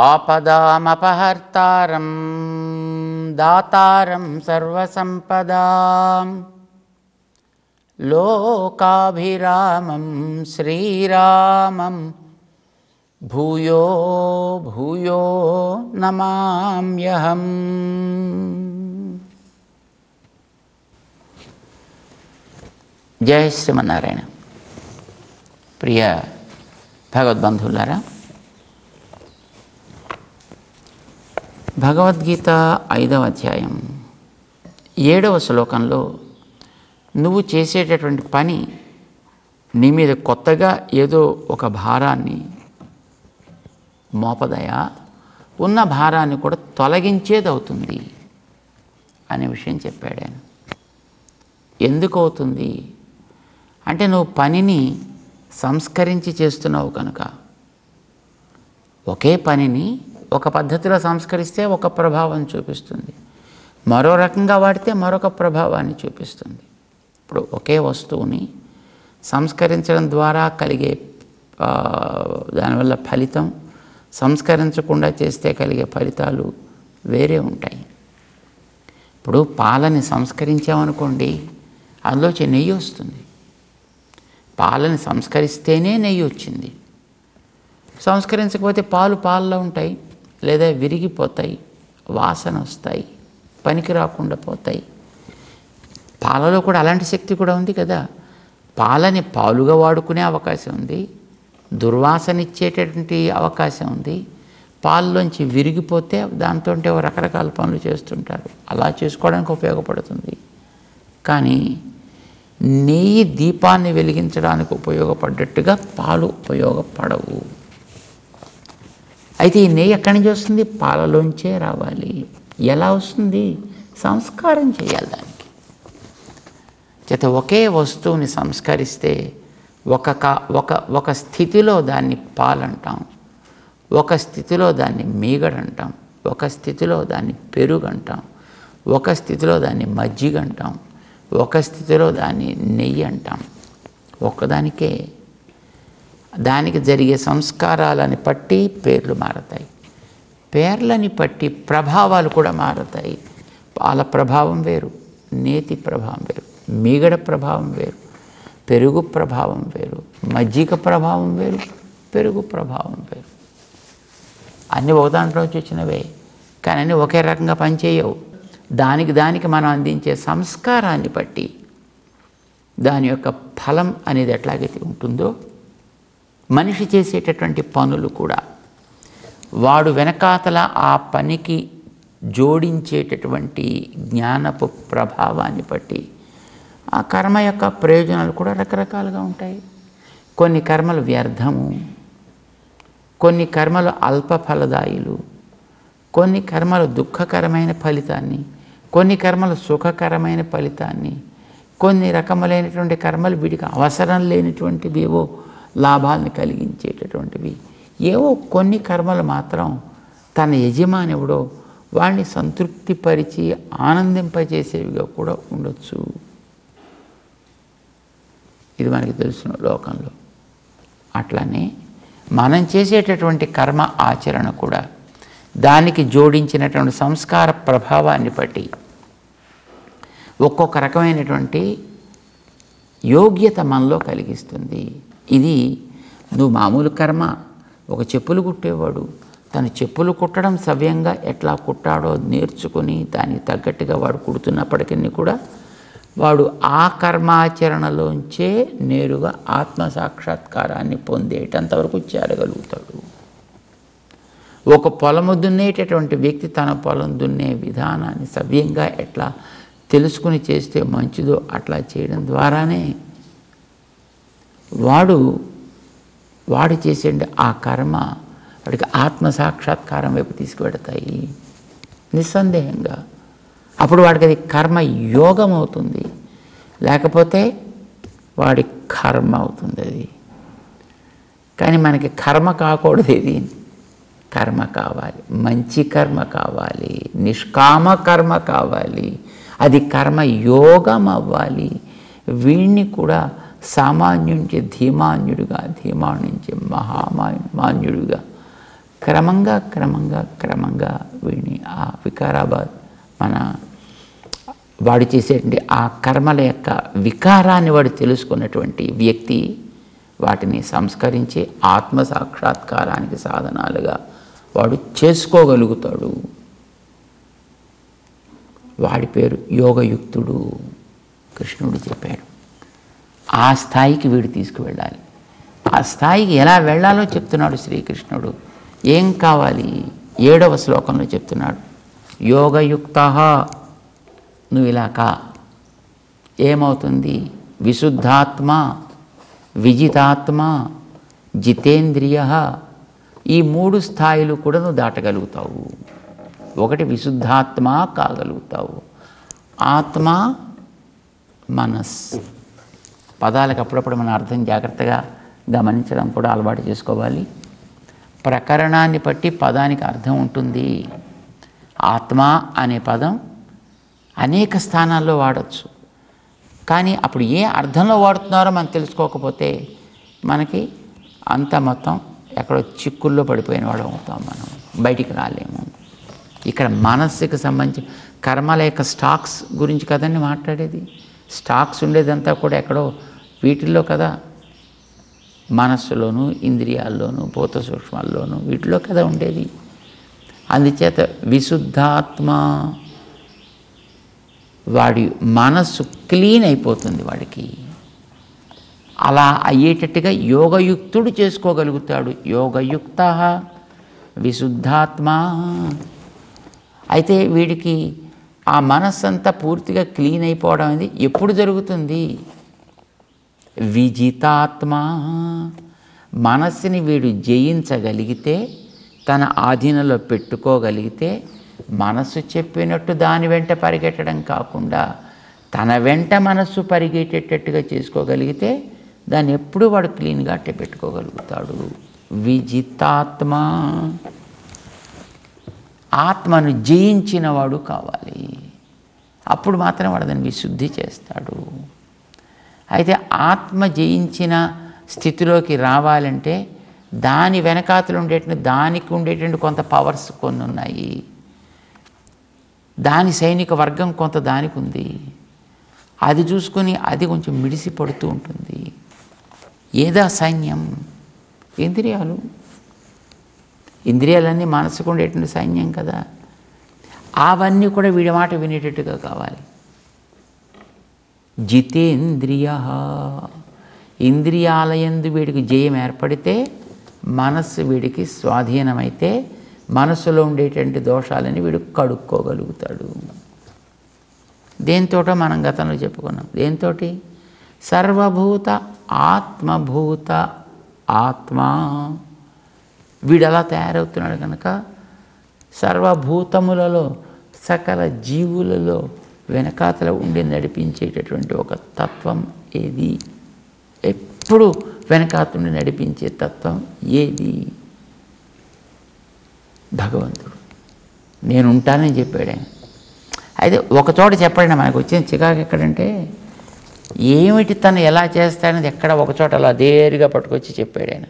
ఆపదామపహర్తారం దాతారం సర్వసంపదాం లోకాభిరామం శ్రీరామం భూయో భూయో నమామ్యహం. జై శ్రీమన్నారాయణ. ప్రియ భగవద్బంధువులారా, భగవద్గీత 5వ అధ్యాయం 7వ శ్లోకంలో నువ్వు చేసేటటువంటి పని నీ మీద కొత్తగా ఏదో ఒక భారాన్ని మోపదయా, ఉన్న భారాన్ని కూడా తొలగించేది అవుతుంది అనే విషయం చెప్పాడు ఆయన. ఎందుకు అవుతుంది అంటే నువ్వు పనిని సంస్కరించి చేస్తున్నావు కనుక. ఒకే పనిని ఒక పద్ధతిలో సంస్కరిస్తే ఒక ప్రభావం చూపిస్తుంది, మరో రకంగా వాడితే మరొక ప్రభావాన్ని చూపిస్తుంది. ఇప్పుడు ఒకే వస్తువుని సంస్కరించడం ద్వారా కలిగే దానివల్ల ఫలితం, సంస్కరించకుండా చేస్తే కలిగే ఫలితాలు వేరే ఉంటాయి. ఇప్పుడు పాలని సంస్కరించామనుకోండి, అందులోంచి నెయ్యి వస్తుంది. పాలని సంస్కరిస్తేనే నెయ్యి వచ్చింది. సంస్కరించకపోతే పాలలో ఉంటాయి, లేదా విరిగిపోతాయి, వాసన వస్తాయి, పనికి రాకుండా పోతాయి. పాలలో కూడా అలాంటి శక్తి కూడా ఉంది కదా. పాలని పాలుగా వాడుకునే అవకాశం ఉంది, దుర్వాసన ఇచ్చేటటువంటి అవకాశం ఉంది. పాలలోంచి విరిగిపోతే దాంతో రకరకాల పనులు చేస్తుంటారు, అలా చేసుకోవడానికి ఉపయోగపడుతుంది. కానీ నెయ్యి దీపాన్ని వెలిగించడానికి ఉపయోగపడ్డట్టుగా పాలు ఉపయోగపడవు. అయితే ఈ నెయ్యి ఎక్కడి నుంచి వస్తుంది? పాలలోంచే రావాలి. ఎలా వస్తుంది? సంస్కారం చేయాలి దానికి. చేత ఒకే వస్తువుని సంస్కరిస్తే ఒక స్థితిలో దాన్ని పాలంటాం, ఒక స్థితిలో దాన్ని మీగడంటాం, ఒక స్థితిలో దాన్ని పెరుగంటాం, ఒక స్థితిలో దాన్ని మజ్జిగంటాం, ఒక స్థితిలో దాన్ని నెయ్యి అంటాం. ఒక్కదానికే దానికి జరిగే సంస్కారాలని బట్టి పేర్లు మారతాయి, పేర్లని బట్టి ప్రభావాలు కూడా మారతాయి. పాల ప్రభావం వేరు, నేతి ప్రభావం వేరు, మీగడ ప్రభావం వేరు, పెరుగు ప్రభావం వేరు, మజ్జిగ ప్రభావం వేరు, పెరుగు ప్రభావం వేరు. అన్నీ ఒక దాంట్లోంచి వచ్చినవే, కానీ అన్నీ ఒకే రకంగా పనిచేయవు. దానికి మనం అందించే సంస్కారాన్ని బట్టి దాని యొక్క ఫలం అనేది ఎట్లాగైతే ఉంటుందో, మనిషి చేసేటటువంటి పనులు కూడా వాడు వెనకాతల ఆ పనికి జోడించేటటువంటి జ్ఞానపు ప్రభావాన్ని బట్టి ఆ కర్మ యొక్క ప్రయోజనాలు కూడా రకరకాలుగా ఉంటాయి. కొన్ని కర్మలు వ్యర్థము, కొన్ని కర్మలు అల్ప ఫలదాయులు, కొన్ని కర్మలు దుఃఖకరమైన ఫలితాన్ని, కొన్ని కర్మలు సుఖకరమైన ఫలితాన్ని, కొన్ని రకములైనటువంటి కర్మలు వీడికి అవసరం లేనిటువంటివి, ఏవో లాభాలను కలిగించేటటువంటివి. ఏవో కొన్ని కర్మలు మాత్రం తన యజమానివుడో వాడిని సంతృప్తిపరిచి ఆనందింపజేసేవిగా కూడా ఉండొచ్చు. ఇది మనకి తెలుసిన లోకంలో. అట్లానే మనం చేసేటటువంటి కర్మ ఆచరణ కూడా దానికి జోడించినటువంటి సంస్కార ప్రభావాన్ని బట్టి ఒక్కొక్క రకమైనటువంటి యోగ్యత మనలో కలిగిస్తుంది. ఇది నువ్వు మామూలు కర్మ, ఒక చెప్పులు కుట్టేవాడు తన చెప్పులు కుట్టడం సవ్యంగా ఎట్లా కుట్టాడో నేర్చుకుని దానికి తగ్గట్టుగా వాడు కుడుతున్నప్పటికీ కూడా వాడు ఆ కర్మాచరణలోంచే నేరుగా ఆత్మసాక్షాత్కారాన్ని పొందేటంతవరకు చేరగలుగుతాడు. ఒక పొలము దున్నేటటువంటి వ్యక్తి తన పొలం దున్నే విధానాన్ని సవ్యంగా ఎట్లా తెలుసుకుని చేస్తే మంచిదో అట్లా చేయడం ద్వారానే వాడు చేసే ఆ కర్మ వాడికి ఆత్మసాక్షాత్కారం వైపు తీసుకువెడతాయి నిస్సందేహంగా. అప్పుడు వాడికి అది కర్మ యోగం అవుతుంది, లేకపోతే వాడి కర్మ అవుతుంది అది. కానీ మనకి కర్మ కాకూడదు, ఇది కర్మ కావాలి, మంచి కర్మ కావాలి, నిష్కామ కర్మ కావాలి, అది కర్మ యోగం అవ్వాలి. వీణ్ణి కూడా సామాన్యుంచి ధీమాన్యుడిగా, ధీమాన్ నుంచి మహామాన్యుడిగా క్రమంగా వీడిని ఆ వికారాబాద్ వాడు చేసేటువంటి ఆ కర్మల యొక్క వికారాన్ని వాడు తెలుసుకున్నటువంటి వ్యక్తి వాటిని సంస్కరించి ఆత్మసాక్షాత్కారానికి సాధనాలుగా వాడు చేసుకోగలుగుతాడు. వాడి పేరు యోగయుక్తుడు. కృష్ణుడు చెప్పాడు. ఆ స్థాయికి వీడు తీసుకువెళ్ళాలి. ఆ స్థాయికి ఎలా వెళ్ళాలో చెప్తున్నాడు శ్రీకృష్ణుడు. ఏం కావాలి? 7వ శ్లోకంలో చెప్తున్నాడు. యోగయుక్తః, నువ్వు ఇలా కా, ఏమవుతుంది? విశుద్ధాత్మ, విజితాత్మ, జితేంద్రియ, ఈ 3 స్థాయిలు కూడా నువ్వు దాటగలుగుతావు. ఒకటి విశుద్ధాత్మ కాగలుగుతావు. ఆత్మ, మనస్సు, పదాలకు అప్పుడప్పుడు మన అర్థం జాగ్రత్తగా గమనించడం కూడా అలవాటు చేసుకోవాలి. ప్రకరణాన్ని బట్టి పదానికి అర్థం ఉంటుంది. ఆత్మ అనే పదం అనేక స్థానాల్లో వాడచ్చు. కానీ అప్పుడు ఏ అర్థంలో వాడుతున్నారో మనం తెలుసుకోకపోతే మనకి అంత మొత్తం ఎక్కడో చిక్కుల్లో పడిపోయిన వాడు అవుతాం, మనం బయటికి రాలేము. ఇక్కడ మనస్సుకి సంబంధించి కర్మల యొక్క స్టాక్స్ గురించి కదండి మాట్లాడేది. స్టాక్స్ ఉండేదంతా కూడా ఎక్కడో వీటిల్లో కదా, మనస్సులోను, ఇంద్రియాల్లోనూ, భూత సూక్ష్మాల్లోనూ, వీటిలో కదా ఉండేది. అందుచేత విశుద్ధాత్మ, వాడి మనస్సు క్లీన్ అయిపోతుంది వాడికి. అలా అయ్యేటట్టుగా యోగయుక్తుడు చేసుకోగలుగుతాడు. యోగయుక్త విశుద్ధాత్మ. అయితే వీడికి ఆ మనస్సంతా పూర్తిగా క్లీన్ అయిపోవడం అనేది ఎప్పుడు జరుగుతుంది? విజితాత్మ. మనస్సుని వీడు జయించగలిగితే, తన ఆధీనంలో పెట్టుకోగలిగితే, మనస్సు చెప్పినట్టు దాని వెంట పరిగెట్టడం కాకుండా తన వెంట మనస్సు పరిగెట్టేటట్టుగా చేసుకోగలిగితే దాన్ని ఎప్పుడు వాడు క్లీన్గా అట్టే పెట్టుకోగలుగుతాడు. విజితాత్మ. ఆత్మను జయించిన వాడు కావాలి. అప్పుడు మాత్రం వాడు దాన్ని విశుద్ధి చేస్తాడు. అయితే ఆత్మ జయించిన స్థితిలోకి రావాలంటే దాని వెనకాతలు ఉండేటువంటి, దానికి ఉండేటువంటి కొంత పవర్స్ కొన్ని ఉన్నాయి. దాని సైనిక వర్గం కొంత దానికి ఉంది. అది చూసుకొని అది కొంచెం మిడిసి పడుతూ ఉంటుంది. ఏదా సైన్యం? ఇంద్రియాలు. ఇంద్రియాలన్నీ మనసుకు ఉండేటువంటి సైన్యం కదా. అవన్నీ కూడా వీడి మాట వినేటట్టుగా కావాలి. జితేంద్రియ. ఇంద్రియాలయందు వీడికి జయం ఏర్పడితే, మనస్సు వీడికి స్వాధీనమైతే, మనస్సులో ఉండేటువంటి దోషాలని వీడు కడుక్కోగలుగుతాడు. దేంతోటో మనం గతంలో చెప్పుకున్నాం. దేంతోటి? సర్వభూత ఆత్మభూత ఆత్మ. వీడు అలా తయారవుతున్నాడు కనుక సర్వభూతములలో, సకల జీవులలో వెనకాతల ఉండి నడిపించేటటువంటి ఒక తత్వం ఏది? ఎప్పుడు వెనకాతుండి నడిపించే తత్వం ఏది? భగవంతుడు. నేను ఉంటానని చెప్పాడు ఆయన. అయితే ఒకచోట చెప్పాడు. మనకు వచ్చిన చికాకు ఎక్కడంటే, ఏమిటి తను ఎలా చేస్తాడనేది ఎక్కడ ఒకచోట అలా దేరుగా పట్టుకొచ్చి చెప్పాడు ఆయన.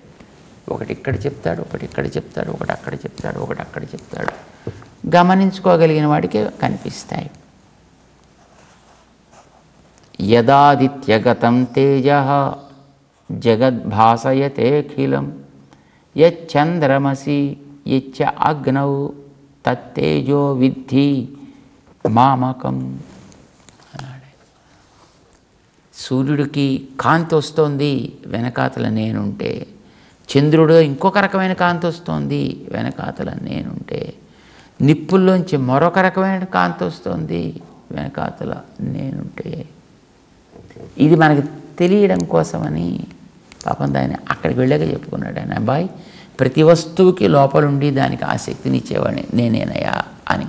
ఒకటి ఇక్కడ చెప్తాడు, ఒకటి ఇక్కడ చెప్తాడు, ఒకటి అక్కడ చెప్తాడు, ఒకటి అక్కడ చెప్తాడు. గమనించుకోగలిగిన వాడికి కనిపిస్తాయి. యదాదిత్యగతం తేజ జగద్భాసయతేఖిలం యచ్చంద్రమసి యచ్చ అగ్నౌ తత్తేజో విద్ధి మామకం అన్నాడు. సూర్యుడికి కాంతి వస్తోంది, వెనకాతల నేనుంటే. చంద్రుడు ఇంకొక రకమైన కాంతి వస్తోంది, వెనకాతల నేనుంటే. నిప్పుల్లోంచి మరొక రకమైన కాంతి వస్తోంది, వెనకాతల నేనుంటే. ఇది మనకి తెలియడం కోసమని పాపం దాన్ని అక్కడికి వెళ్ళాక చెప్పుకున్నాడు ఆయన. అబ్బాయి, ప్రతి వస్తువుకి లోపలుండి దానికి ఆసక్తిని ఇచ్చేవాడిని నేనేనయ్యా అని.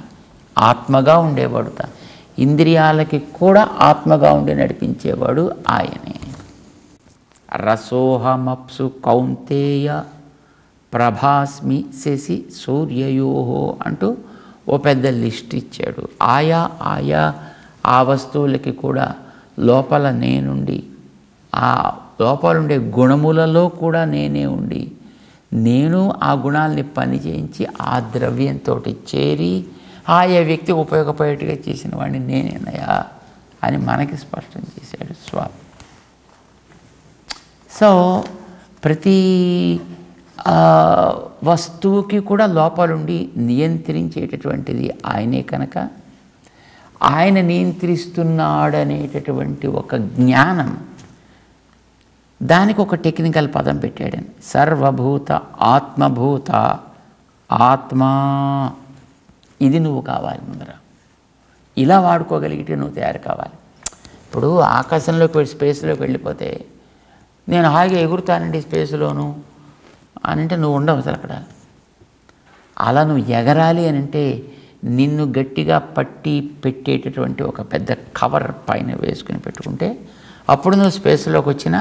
ఆత్మగా ఉండేవాడు. ఇంద్రియాలకి కూడా ఆత్మగా ఉండి నడిపించేవాడు ఆయనే. రసోహమప్సు కౌంతేయ ప్రభాస్మి శశి సూర్యయోహో అంటూ ఓ పెద్ద లిస్ట్ ఇచ్చాడు. ఆయా ఆ వస్తువులకి కూడా లోపల నేనుండి, ఆ లోపల ఉండే గుణములలో కూడా నేనే ఉండి నేను ఆ గుణాలని పని చేయించి ఆ ద్రవ్యంతో చేరి ఆయా వ్యక్తికి ఉపయోగపడేట్టుగా చేసిన వాడిని నేనేనయా అని మనకి స్పష్టం చేశాడు స్వామి. సో ప్రతి వస్తువుకి కూడా లోపలుండి నియంత్రించేటటువంటిది ఆయనే కనుక ఆయన నియంత్రిస్తున్నాడనేటటువంటి ఒక జ్ఞానం, దానికి ఒక టెక్నికల్ పదం పెట్టాడని, సర్వభూత ఆత్మభూత ఆత్మా. ఇది నువ్వు కావాలి ముందర, ఇలా వాడుకోగలిగితే నువ్వు తయారు కావాలి. ఇప్పుడు ఆకాశంలోకి వెళ్ళి స్పేస్లోకి వెళ్ళిపోతే నేను హాయిగా ఎగురుతానండి స్పేస్లోను అని అంటే నువ్వు ఉండవు అసలు అక్కడ. అలా నువ్వు ఎగరాలి అని అంటే నిన్ను గట్టిగా పట్టి పెట్టేటటువంటి ఒక పెద్ద కవర్ పైన వేసుకుని పెట్టుకుంటే అప్పుడు నువ్వు స్పేస్లోకి వచ్చినా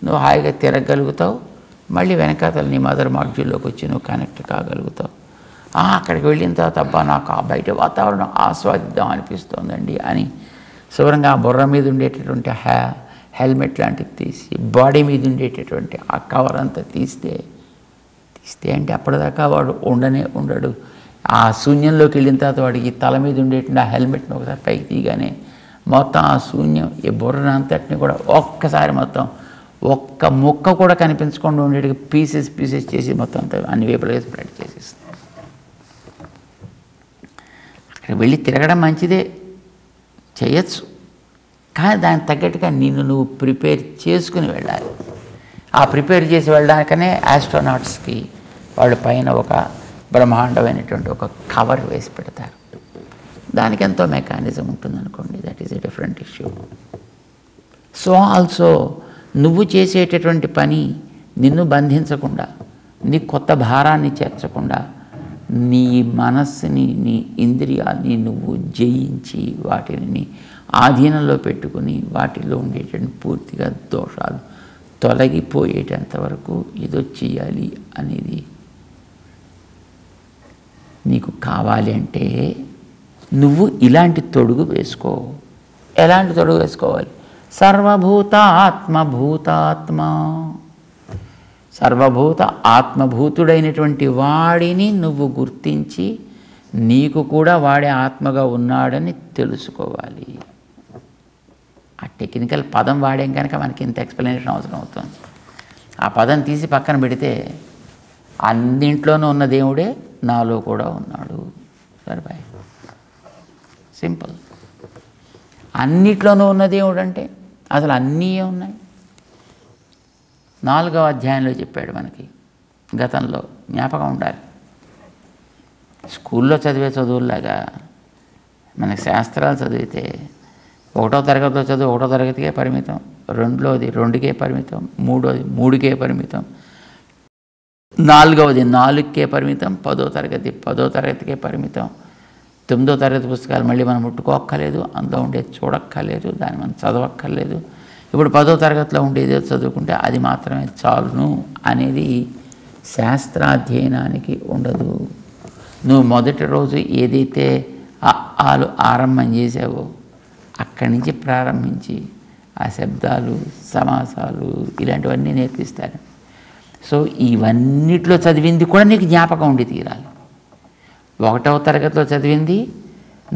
నువ్వు హాయిగా తిరగలుగుతావు. మళ్ళీ వెనకాతల నీ మదర్ మాడ్యూల్లోకి వచ్చి నువ్వు కనెక్ట్ కాగలుగుతావు. అక్కడికి వెళ్ళిన తర్వాత అబ్బా నాకు ఆ బయట వాతావరణం ఆస్వాదిద్దాం అనిపిస్తోందండి అని శుభ్రంగా ఆ బుర్ర మీద ఉండేటటువంటి హెల్మెట్ లాంటిది తీసి బాడీ మీద ఉండేటటువంటి ఆ కవర్ అంతా తీస్తే అంటే అప్పటిదాకా వాడు ఉండడు. ఆ శూన్యంలోకి వెళ్ళిన తర్వాత వాడికి తల మీద ఉండేటువంటి ఆ హెల్మెట్ని ఒకసారి పైకి తీయగానే మొత్తం ఆ శూన్యం ఈ బుర్రనంతటిని కూడా ఒక్కసారి మొత్తం ఒక్క ముక్క కూడా కనిపించకుండా ఉండేట్టుగా పీసెస్ చేసి మొత్తం అంతా అన్ని వైపులుగా స్ప్రెడ్ చేసేస్తుంది. అక్కడ వెళ్ళి తిరగడం మంచిదే, చేయొచ్చు, కానీ దానికి తగ్గట్టుగా నిన్ను నువ్వు ప్రిపేర్ చేసుకుని వెళ్ళాలి. ఆ ప్రిపేర్ చేసి వెళ్ళడానికనే ఆస్ట్రోనాట్స్కి వాళ్ళు పైన ఒక బ్రహ్మాండమైనటువంటి ఒక కవర్ వేసి పెడతారు. దానికి ఎంతో మెకానిజం ఉంటుందనుకోండి, that is a different issue. So also నువ్వు చేసేటటువంటి పని నిన్ను బంధించకుండా, నీ కొత్త భారాన్ని చేర్చకుండా, నీ మనస్సుని నీ ఇంద్రియాలని నువ్వు జయించి వాటిని ఆధీనంలో పెట్టుకుని వాటిలో ఉండేటువంటి పూర్తిగా దోషాలు తొలగిపోయేటంత వరకు ఏదో చేయాలి అనేది నీకు కావాలి. అంటే నువ్వు ఇలాంటి తొడుగు వేసుకో. ఎలాంటి తొడుగు వేసుకోవాలి? సర్వభూత ఆత్మభూతాత్మ, సర్వభూత ఆత్మభూతుడైనటువంటి వాడిని నువ్వు గుర్తించి నీకు కూడా వాడే ఆత్మగా ఉన్నాడని తెలుసుకోవాలి. ఆ టెక్నికల్ పదం వాడేం కనుక మనకి ఇంత ఎక్స్ప్లెనేషన్ అవసరం అవుతుంది. ఆ పదం తీసి పక్కన పెడితే అన్నింట్లోనూ ఉన్న దేవుడే నాలో కూడా ఉన్నాడు. సరిపోయి సింపుల్. అన్నిట్లోనూ ఉన్న దేవుడు అంటే అసలు అన్నీ ఉన్నాయి. 4వ అధ్యాయంలో చెప్పాడు మనకి, గతంలో జ్ఞాపకం ఉండాలి. స్కూల్లో చదివే చదువుల్లాగా మనకి శాస్త్రాలు చదివితే 1వ తరగతిలో చదువు 1వ తరగతికే పరిమితం, 2లోది 2కే పరిమితం, 3వది 3కే పరిమితం, 4వది 4కే పరిమితం, 10వ తరగతి 10వ తరగతికే పరిమితం, 9వ తరగతి పుస్తకాలు మళ్ళీ మనం ముట్టుకోక్కర్లేదు, అందులో ఉండేది చూడక్కర్లేదు, దాన్ని మనం చదవక్కర్లేదు. ఇప్పుడు 10వ తరగతిలో ఉండేది చదువుకుంటే అది మాత్రమే చాలును అనేది శాస్త్రాధ్యయనానికి ఉండదు. నువ్వు మొదటి రోజు ఏదైతే ఆరంభం చేసావో అక్కడి నుంచి ప్రారంభించి ఆ శబ్దాలు సమాసాలు ఇలాంటివన్నీ నేర్పిస్తారు. సో ఇవన్నిట్లో చదివింది కూడా నీకు జ్ఞాపకం ఉండి తీరాలి. 1వ తరగతిలో చదివింది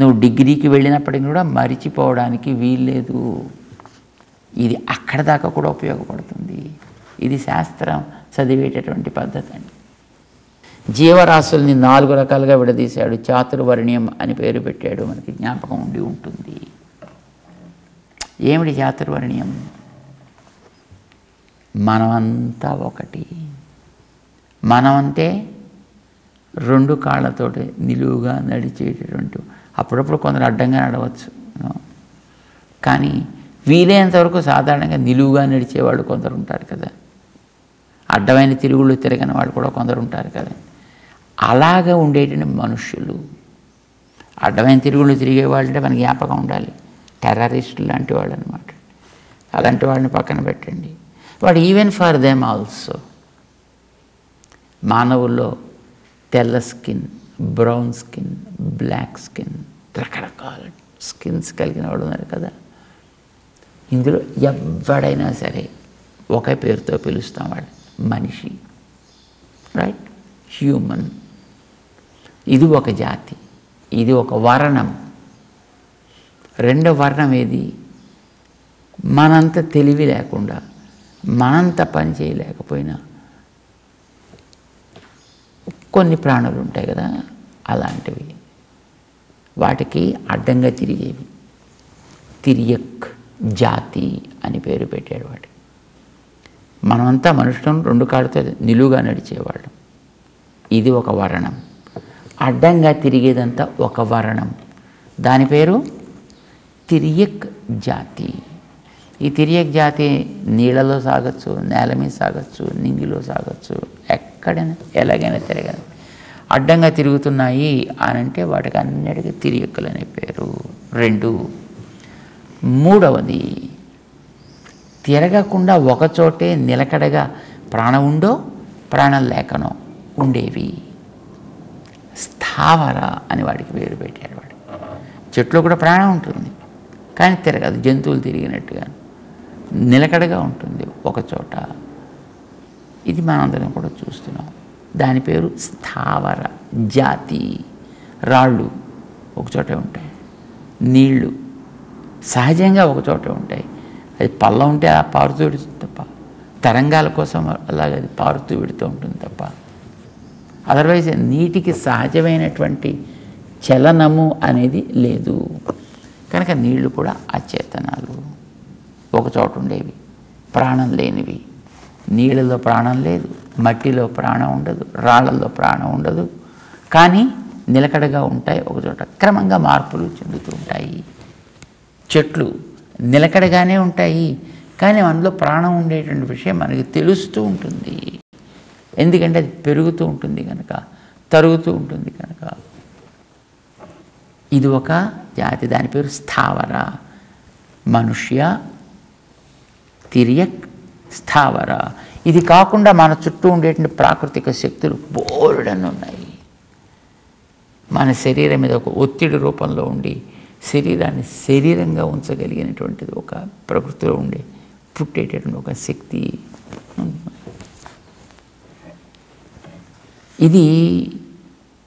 నువ్వు డిగ్రీకి వెళ్ళినప్పటికీ కూడా మరిచిపోవడానికి వీల్లేదు. ఇది అక్కడ దాకా కూడా ఉపయోగపడుతుంది. ఇది శాస్త్రం చదివేటటువంటి పద్ధతి అండి. జీవరాశుల్ని 4 రకాలుగా విడదీశాడు. చాతుర్వర్ణ్యం అని పేరు పెట్టాడు. మనకి జ్ఞాపకం ఉండి ఉంటుంది. ఏమిటి చాతుర్వర్ణ్యం? మనమంతా ఒకటి. మనమంటే 2 కాళ్ళతోటి నిలువుగా నడిచేటటువంటి, అప్పుడప్పుడు కొందరు అడ్డంగా నడవచ్చు, కానీ వీలైనంత వరకు సాధారణంగా నిలువుగా నడిచేవాళ్ళు కొందరు ఉంటారు కదా, అడ్డమైన తిరుగుళ్ళు తిరగని వాళ్ళు కూడా కొందరు ఉంటారు కదా. అలాగా ఉండేటువంటి మనుష్యులు, అడ్డమైన తిరుగుళ్ళు తిరిగేవాళ్ళు అంటే మనకి జ్ఞాపకం ఉండాలి, టెర్రరిస్టులు లాంటి వాళ్ళు అనమాట. అలాంటి వాళ్ళని పక్కన పెట్టండి. But even for them also మానవుల్లో తెల్ల skin, brown skin, black skin, రకరకాల స్కిన్స్ కలిగిన వాళ్ళు ఉన్నారు కదా. ఇందులో ఎవడైనా సరే ఒకే పేరుతో పిలుస్తాం, వాడు మనిషి. రైట్? హ్యూమన్. ఇది ఒక జాతి, ఇది ఒక వర్ణం. రెండో వర్ణం ఏది? మనంత తెలివి లేకుండా, మనంత పని చేయలేకపోయినా కొన్ని ప్రాణులు ఉంటాయి కదా, అలాంటివి. వాటికి అడ్డంగా తిరిగేవి. తిరియక్ జాతి అని పేరు పెట్టాడు వాటికి. మనమంతా మనుషులను 2 కాళ్ళతో నిలువుగా నడిచేవాళ్ళం. ఇది ఒక వర్ణం. అడ్డంగా తిరిగేదంతా ఒక వర్ణం. దాని పేరు తిరియక్ జాతి. ఈ తిరియక్ జాతి నీళ్ళలో సాగచ్చు, నేల మీద సాగచ్చు, నింగిలో సాగచ్చు, ఎక్కడైనా ఎలాగైనా తిరగదు. అడ్డంగా తిరుగుతున్నాయి అని అంటే వాటికి అన్నిటికీ తిరియక్కులు అనే పేరు. 2. మూడవది, తిరగకుండా ఒకచోటే నిలకడగా ప్రాణం ఉండో ప్రాణం లేకనో ఉండేవి. స్థావర అని వాడికి పేరు పెట్టాడు. వాడు చెట్లో కూడా ప్రాణం ఉంటుంది కానీ తిరగదు, జంతువులు తిరిగినట్టుగా నిలకడగా ఉంటుంది ఒకచోట. ఇది మనందరం కూడా చూస్తున్నాం. దాని పేరు స్థావర జాతి. రాళ్ళు ఒకచోటే ఉంటాయి, నీళ్లు సహజంగా ఒకచోటే ఉంటాయి. అది పల్ల ఉంటే ఆ పారుతూ విడుతుంది తప్ప, తరంగాల కోసం అలాగే అది పారుతూ విడుతూ ఉంటుంది తప్ప, అదర్వైజ్ నీటికి సహజమైనటువంటి చలనము అనేది లేదు. కనుక నీళ్లు కూడా అచేతనాలు, ఒకచోట ఉండేవి, ప్రాణం లేనివి. నీళ్ళలో ప్రాణం లేదు, మట్టిలో ప్రాణం ఉండదు, రాళ్లలో ప్రాణం ఉండదు, కానీ నిలకడగా ఉంటాయి ఒకచోట. క్రమంగా మార్పులు చెందుతూ ఉంటాయి. చెట్లు నిలకడగానే ఉంటాయి కానీ అందులో ప్రాణం ఉండేటువంటి విషయం మనకి తెలుస్తూ ఉంటుంది. ఎందుకంటే అది పెరుగుతూ ఉంటుంది కనుక, తరుగుతూ ఉంటుంది కనుక. ఇది ఒక జాతి, దాని పేరు స్థావర. మనుష్య, తిరియక్, స్థావర. ఇది కాకుండా మన చుట్టూ ఉండేటువంటి ప్రాకృతిక శక్తులు బోలెడన్ని ఉన్నాయి. మన శరీరం మీద ఒక ఒత్తిడి రూపంలో ఉండి శరీరాన్ని శరీరంగా ఉంచగలిగినటువంటిది ఒక ప్రకృతిలో ఉండే పుట్టేటటువంటి ఒక శక్తి. ఇది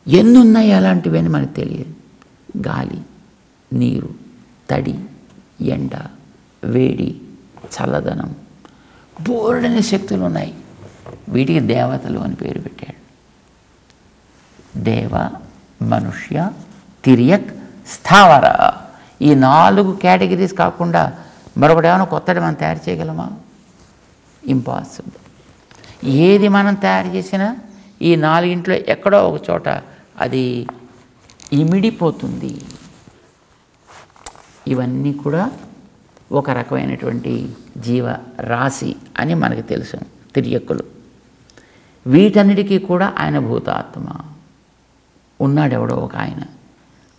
ఎన్నున్నాయి అలాంటివి అని మనకు తెలియదు. గాలి, నీరు, తడి, ఎండ, వేడి, చల్లదనం, బోలెడని శక్తులు ఉన్నాయి. వీటికి దేవతలు అని పేరు పెట్టాడు. దేవ, మనుష్య, తిరియక్, స్థావర. ఈ 4 కేటగిరీస్ కాకుండా మరొకటి ఏమైనా కొత్తది మనం తయారు చేయగలమా? ఇంపాసిబుల్. ఏది మనం తయారు చేసినా ఈ 4 ఎక్కడో ఒక చోట అది ఇమిడిపోతుంది. ఇవన్నీ కూడా ఒక రకమైనటువంటి జీవరాశి అని మనకు తెలుసు, తిరియక్కులు. వీటన్నిటికీ కూడా ఆయన భూతాత్మ ఉన్నాడు. ఎవడో ఒక ఆయన,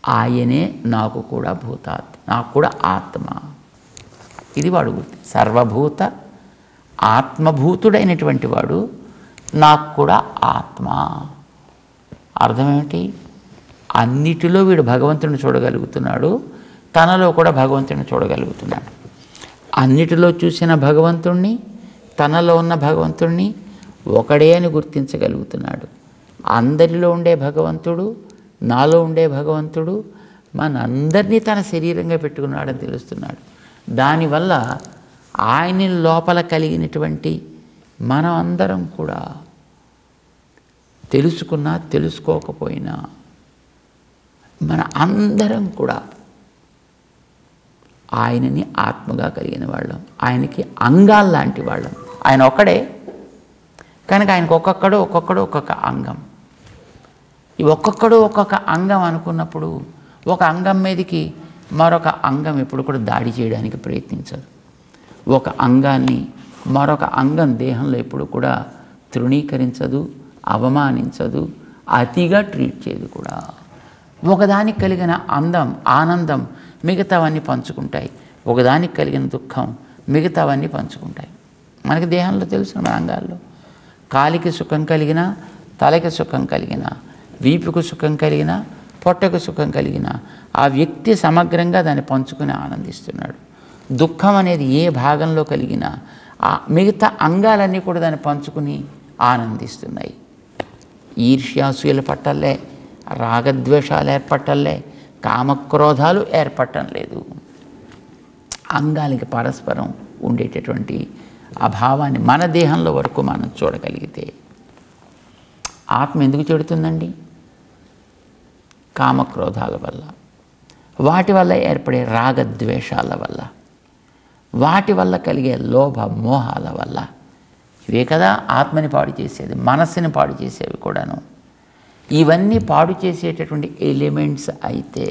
ఆయనే నాకు కూడా భూతాత్మ, నాకు కూడా ఆత్మ. ఇది వాడు గుర్తు. సర్వభూత ఆత్మభూతుడైనటువంటి వాడు నాకు కూడా ఆత్మ. అర్థం ఏమిటి? అన్నిటిలో వీడు భగవంతుడిని చూడగలుగుతున్నాడు, తనలో కూడా భగవంతుడిని చూడగలుగుతున్నాడు. అన్నిటిలో చూసిన భగవంతుణ్ణి, తనలో ఉన్న భగవంతుణ్ణి ఒకడే అని గుర్తించగలుగుతున్నాడు. అందరిలో ఉండే భగవంతుడు, నాలో ఉండే భగవంతుడు మనందరినీ తన శరీరంగా పెట్టుకున్నాడని తెలుస్తున్నాడు. దానివల్ల ఆయన లోపల కలిగినటువంటి మనం అందరం కూడా తెలుసుకున్నా తెలుసుకోకపోయినా మన అందరం కూడా ఆయనని ఆత్మగా కలిగిన వాళ్ళం, ఆయనకి అంగాల్లాంటి వాళ్ళం. ఆయన ఒక్కడే కనుక ఆయనకు ఒక్కొక్కడు ఒక్కొక్క అంగం. ఈ ఒక్కొక్కడు ఒక్కొక్క అంగం అనుకున్నప్పుడు ఒక అంగం మీదకి మరొక అంగం ఎప్పుడు కూడా దాడి చేయడానికి ప్రయత్నించదు. ఒక అంగాన్ని మరొక అంగం దేహంలో ఎప్పుడు కూడా తృణీకరించదు, అవమానించదు, అతిగా ట్రీట్ చేయదు కూడా. ఒకదానికి కలిగిన ఆనందం మిగతావన్నీ పంచుకుంటాయి, ఒకదానికి కలిగిన దుఃఖం మిగతావన్నీ పంచుకుంటాయి. మనకి దేహంలో తెలుసు, మన అంగాల్లో కాలికి సుఖం కలిగిన, తలకి సుఖం కలిగిన, వీపుకు సుఖం కలిగిన, పొట్టకు సుఖం కలిగిన ఆ వ్యక్తి సమగ్రంగా దాన్ని పంచుకుని ఆనందిస్తున్నాడు. దుఃఖం అనేది ఏ భాగంలో కలిగినా ఆ మిగతా అంగాలన్నీ కూడా దాన్ని పంచుకుని ఆనందిస్తున్నాయి. ఈర్ష్యాసూయలు పట్టల్లే, రాగద్వేషాలు ఏర్పట్టల్లే, కామక్రోధాలు ఏర్పడటం లేదు. అంగాలకి పరస్పరం ఉండేటటువంటి అభావాన్ని మన దేహంలో వరకు మనం చూడగలిగితే ఆత్మ ఎందుకు చెడుతుందండి? కామక్రోధాల వల్ల, వాటి వల్ల ఏర్పడే రాగద్వేషాల వల్ల, వాటి వల్ల కలిగే లోభ మోహాల వల్ల. ఇవే కదా ఆత్మని పాడు చేసేది, మనస్సుని పాడు చేసేవి కూడాను. ఇవన్నీ పాడు చేసేటటువంటి ఎలిమెంట్స్ అయితే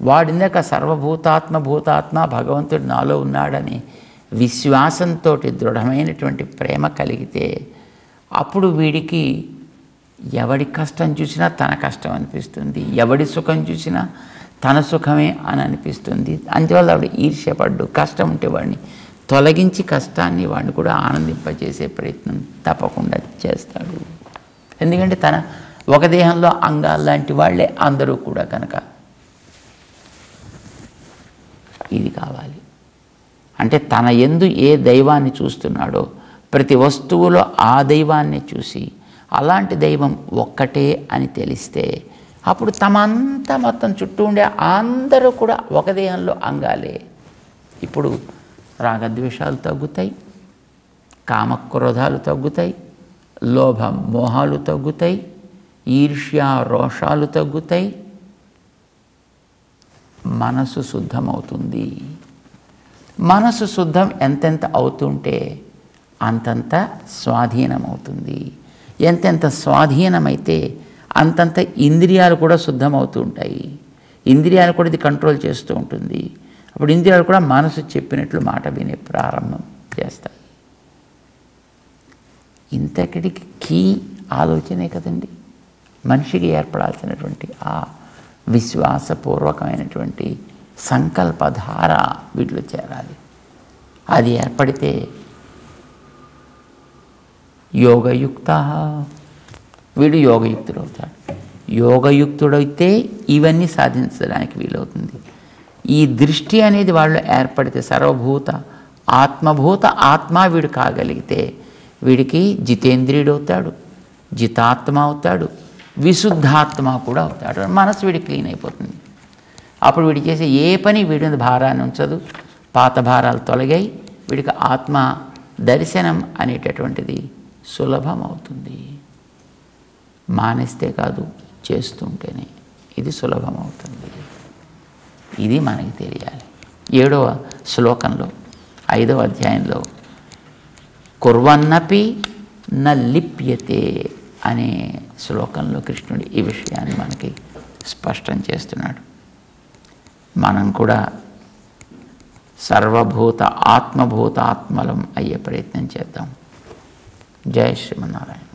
వాడిందాక సర్వభూతాత్మ భూతాత్మ భగవంతుడు నాలో ఉన్నాడని విశ్వాసంతో దృఢమైనటువంటి ప్రేమ కలిగితే అప్పుడు వీడికి ఎవడి కష్టం చూసినా తన కష్టం అనిపిస్తుంది, ఎవడి సుఖం చూసినా తన సుఖమే అని అనిపిస్తుంది. అందువల్ల వాడు ఈర్ష్యపడ్డు, కష్టం ఉంటే వాడిని తొలగించి కష్టాన్ని వాడిని కూడా ఆనందింపజేసే ప్రయత్నం తప్పకుండా చేస్తాడు. ఎందుకంటే తన ఒక దేహంలో అంగాలు లాంటి వాళ్ళే అందరూ కూడా కనుక ఇది కావాలి. అంటే తన యందు ఏ దైవాన్ని చూస్తున్నాడో ప్రతి వస్తువులో ఆ దైవాన్ని చూసి అలాంటి దైవం ఒక్కటే అని తెలిస్తే అప్పుడు తమంతా మొత్తం చుట్టూ ఉండే అందరూ కూడా ఒక దేహంలో అంగాలే. ఇప్పుడు రాగద్వేషాలు తగ్గుతాయి, కామక్రోధాలు తగ్గుతాయి, లోభ మోహాలు తగ్గుతాయి, ఈర్ష్య రోషాలు తగ్గుతాయి, మనసు శుద్ధమవుతుంది. మనసు శుద్ధం ఎంతెంత అవుతుంటే అంతంత స్వాధీనమవుతుంది. ఎంతెంత స్వాధీనమైతే అంతంత ఇంద్రియాలు కూడా శుద్ధమవుతూ ఉంటాయి. ఇంద్రియాలు కూడా ఇది కంట్రోల్ చేస్తూ ఉంటుంది. అప్పుడు ఇంద్రియాలు కూడా మనసు చెప్పినట్లు మాట వినే ప్రారంభం చేస్తాయి. ఇంతకటికి కీ ఆలోచనే కదండి మనిషికి ఏర్పడాల్సినటువంటి ఆ విశ్వాసపూర్వకమైనటువంటి సంకల్పధార వీటిలో చేరాలి. అది ఏర్పడితే యోగయుక్త, వీడు యోగయుక్తుడు అవుతాడు. యోగయుక్తుడైతే ఇవన్నీ సాధించడానికి వీలవుతుంది. ఈ దృష్టి అనేది వాళ్ళు ఏర్పడితే సర్వభూత ఆత్మభూత ఆత్మ వీడు కాగలిగితే వీడికి జితేంద్రియుడు అవుతాడు, జితాత్మ అవుతాడు, విశుద్ధాత్మ కూడా అవుతాడు. మనసు వీడి క్లీన్ అయిపోతుంది. అప్పుడు వీడి చేసే ఏ పని వీడి మీద భారాన్ని ఉంచదు, పాత భారాలు తొలగాయి, వీడికి ఆత్మ దర్శనం అనేటటువంటిది సులభం అవుతుంది. మానేస్తే కాదు, చేస్తుంటేనే ఇది సులభం అవుతుంది. ఇది మనకి తెలియాలి. 7వ శ్లోకంలో 5వ అధ్యాయంలో కుర్వన్నపి న లిప్యతే అనే శ్లోకంలో కృష్ణుడు ఈ విషయాన్ని మనకి స్పష్టం చేస్తున్నాడు. మనం కూడా సర్వభూత ఆత్మభూత ఆత్మలం అయ్యే ప్రయత్నం చేద్దాం. జై శ్రీమన్నారాయణ.